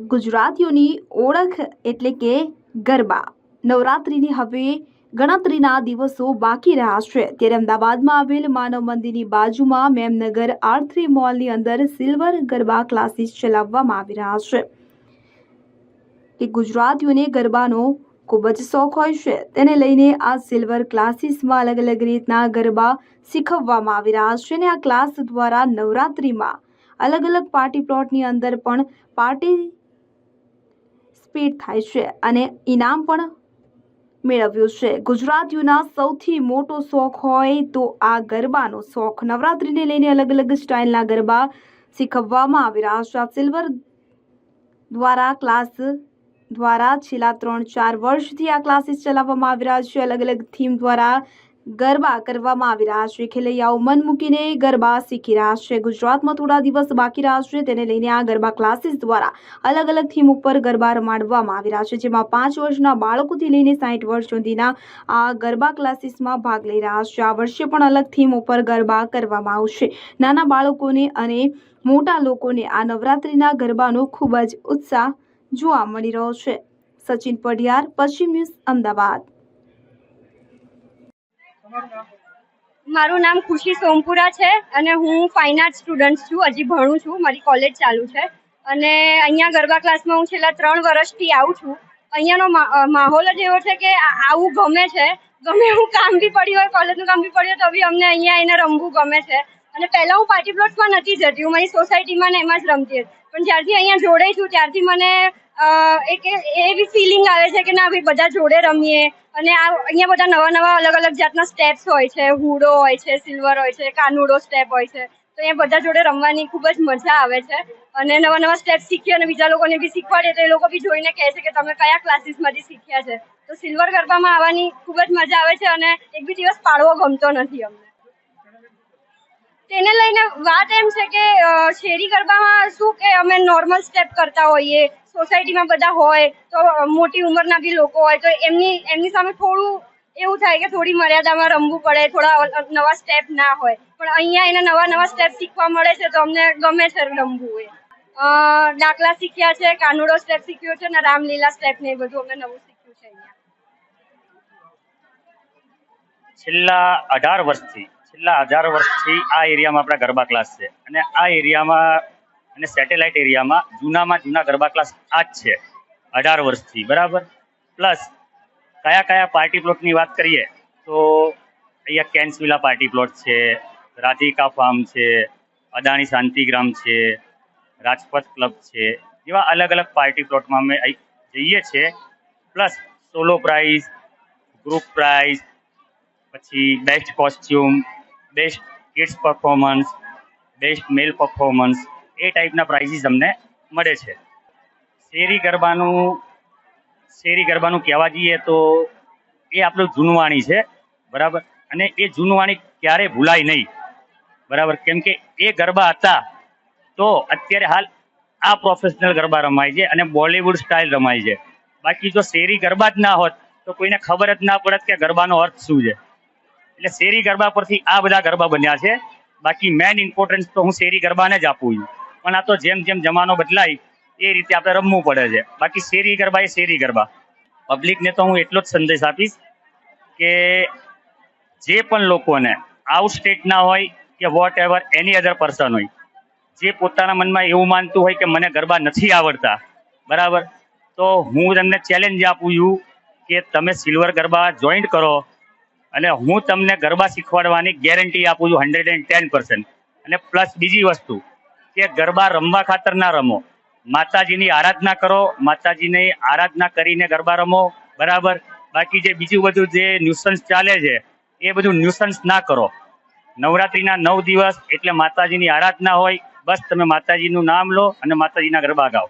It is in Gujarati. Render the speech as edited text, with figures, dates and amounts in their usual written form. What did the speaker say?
ગુજરાતીઓની ઓળખ એટલે કે ગરબા. નવરાત્રિની હવે ગણતરીના દિવસો બાકી રહ્યા છે, ત્યારે અમદાવાદમાં આવેલ માનવ મંદિરની બાજુમાં મેમનગર R3 મોલની અંદર સિલ્વર ગરબા ક્લાસીસ ચલાવવામાં આવી રહ્યા છે. કે ગુજરાતીઓને ગરબાનો ખૂબ જ શોખ હોય છે, તેને લઈને આ સિલ્વર ક્લાસીસમાં અલગ અલગ રીતના ગરબા શીખવવામાં આવી રહ્યા છે અને આ ક્લાસ દ્વારા નવરાત્રિમાં અલગ અલગ પાર્ટી પ્લોટની અંદર પણ પાર્ટિસિપેટ થાય છે અને ઇનામ પણ મેળવ્યું છે. ગુજરાતીઓના સૌથી મોટો શોખ હોય તો આ ગરબાનો શોખ. નવરાત્રિને લઈને અલગ અલગ સ્ટાઇલના ગરબા શીખવવામાં આવી રહ્યા છે. આ સિલ્વર દ્વારા ક્લાસ દ્વારા છેલ્લા 3-4 વર્ષથી આ ક્લાસીસ ચલાવવામાં આવી રહ્યા છે. અલગ અલગ થીમ દ્વારા ગરબા કરવામાં આવી રહ્યા છે. ખેલૈયાઓ મન મૂકીને ગરબા શીખી રહ્યા છે. ગુજરાતમાં થોડા દિવસ બાકી રહ્યા છે, તેને લઈને આ ગરબા ક્લાસીસ દ્વારા અલગ અલગ થીમ ઉપર ગરબા રમાડવામાં આવી રહ્યા છે, જેમાં 5 વર્ષના બાળકોથી લઈને 60 વર્ષ સુધીના આ ગરબા ક્લાસીસમાં ભાગ લઈ રહ્યા છે. આ વર્ષે પણ અલગ થીમ ઉપર ગરબા કરવામાં આવશે. નાના બાળકોને અને મોટા લોકોને આ નવરાત્રિના ગરબાનો ખૂબ જ ઉત્સાહ જોવા મળી રહ્યો છે. સચિન પઢિયાર, પશ્ચિમ ન્યૂઝ, અમદાવાદ. મારું નામ ખુશી સોમપુરા છે અને હું ફાઇન આર્ટ સ્ટુડન્ટ છું. હજી ભણું છું, મારી કોલેજ ચાલુ છે અને અહીંયા ગરબા ક્લાસમાં હું છેલ્લા 3 વર્ષથી આવું છું. અહીંયાનો માહોલ જ એવો છે કે આવું ગમે છે. ગમે એવું કામ બી પડ્યું હોય, કોલેજનું કામ બી પડ્યું હોય, તો બી અમને અહીંયા આવીને રમવું ગમે છે. અને પહેલાં હું પાર્ટી પ્લોટમાં નથી જતી, હું મારી સોસાયટીમાં ને એમાં જ રમતી હતી. પણ જ્યારથી અહીંયા જોડાઈ છું ત્યારથી મને એક એવી ફિલિંગ આવે છે કે ના ભાઈ બધા જોડે રમીએ. અને અહીંયા બધા નવા અલગ અલગ જાતના સ્ટેપ્સ હોય છે, હુડો હોય છે, સિલ્વર હોય છે, કાનુડો સ્ટેપ હોય છે. તો અહીંયા બધા જોડે રમવાની ખૂબ જ મજા આવે છે અને નવા સ્ટેપ શીખીએ અને બીજા લોકોને બી શીખવાડીએ તો એ લોકો બી જોઈને કહે છે કે તમે કયા ક્લાસીસમાંથી શીખ્યા છે. તો સિલ્વર ગરબામાં આવવાની ખૂબ જ મજા આવે છે અને એક બી દિવસ પાડવો ગમતો નથી અમને. તેને લઈને વાત એમ છે કે શેરી ગરબામાં શું કે અમે નોર્મલ સ્ટેપ કરતા હોઈએ, સોસાયટીમાં બધા હોય તો મોટી ઉંમરના બી લોકો હોય તો એમની સામે થોડું એવું થાય કે થોડી મર્યાદામાં રમવું પડે, થોડા નવા સ્ટેપ ના હોય. પણ અહીંયા એને નવા સ્ટેપ શીખવા મળે છે તો અમને ગમે છે રમવું. દાખલા શીખ્યા છે, કાનુડો સ્ટેપ શીખ્યો છે અને રામલીલા સ્ટેપ ને એ બધું અમે નવું શીખ્યું છે અહીંયા. છેલ્લા 18 વર્ષથી આ એરિયામાં આપણા ગરબા ક્લાસ છે અને આ એરિયામાં અને સેટેલાઇટ એરિયામાં જૂના ગરબા ક્લાસ આ જ છે 18 વર્ષથી, બરાબર. પ્લસ કયા પાર્ટી પ્લોટની વાત કરીએ તો અહીંયા કેન્સવિલા પાર્ટી પ્લોટ છે, રાધિકા ફાર્મ છે, અદાણી શાંતિગ્રામ છે, રાજપથ ક્લબ છે, જેવા અલગ અલગ પાર્ટી પ્લોટમાં અમે જઈએ છીએ. Plus solo prize, group prize, પછી best costume, best kids performance, best male performance, એ ટાઈપના પ્રાઇઝીસ અમને મળે છે. શેરી ગરબાનું કહેવા જઈએ તો એ આપણું જૂનવાણી છે, બરાબર. અને એ જૂનવાણી ક્યારે ભૂલાય નહીં, બરાબર. કેમ કે એ ગરબા હતા તો અત્યારે હાલ આ પ્રોફેશનલ ગરબા રમાય છે અને બોલિવૂડ સ્ટાઇલ રમાય છે. બાકી જો શેરી ગરબા જ ના હોત તો કોઈને ખબર જ ના પડત કે ગરબાનો અર્થ શું છે. એટલે શેરી ગરબા પરથી આ બધા ગરબા બન્યા છે. બાકી મેન ઇમ્પોર્ટન્સ તો હું શેરી ગરબાને જ આપું છું. પણ આ તો જેમ જમાનો બદલાય એ રીતે આપણે રમવું પડે છે. બાકી શેરી ગરબા એ શેરી ગરબા. પબ્લિકને તો હું એટલો જ સંદેશ આપીશ કે જે પણ લોકોને આઉટ સ્ટેટના હોય કે વોટ એવર એની અધર પર્સન હોય, જે પોતાના મનમાં એવું માનતું હોય કે મને ગરબા નથી આવડતા, બરાબર, તો હું તમને ચેલેન્જ આપું છું કે તમે સિલ્વર ગરબા જોઈન્ટ કરો અને હું તમને ગરબા શીખવાડવાની ગેરંટી આપું છું 110%. અને પ્લસ બીજી વસ્તુ કે ગરબા રમવા ખાતર ના રમો, માતાજીની આરાધના કરો, માતાજીની આરાધના કરીને ગરબા રમો, બરાબર. બાકી જે બીજું બધું જે ન્યુસન્સ ચાલે છે એ બધું ન્યુસન્સ ના કરો. નવરાત્રિના 9 દિવસ એટલે માતાજીની આરાધના હોય, બસ તમે માતાજીનું નામ લો અને માતાજીના ગરબા ગાઓ.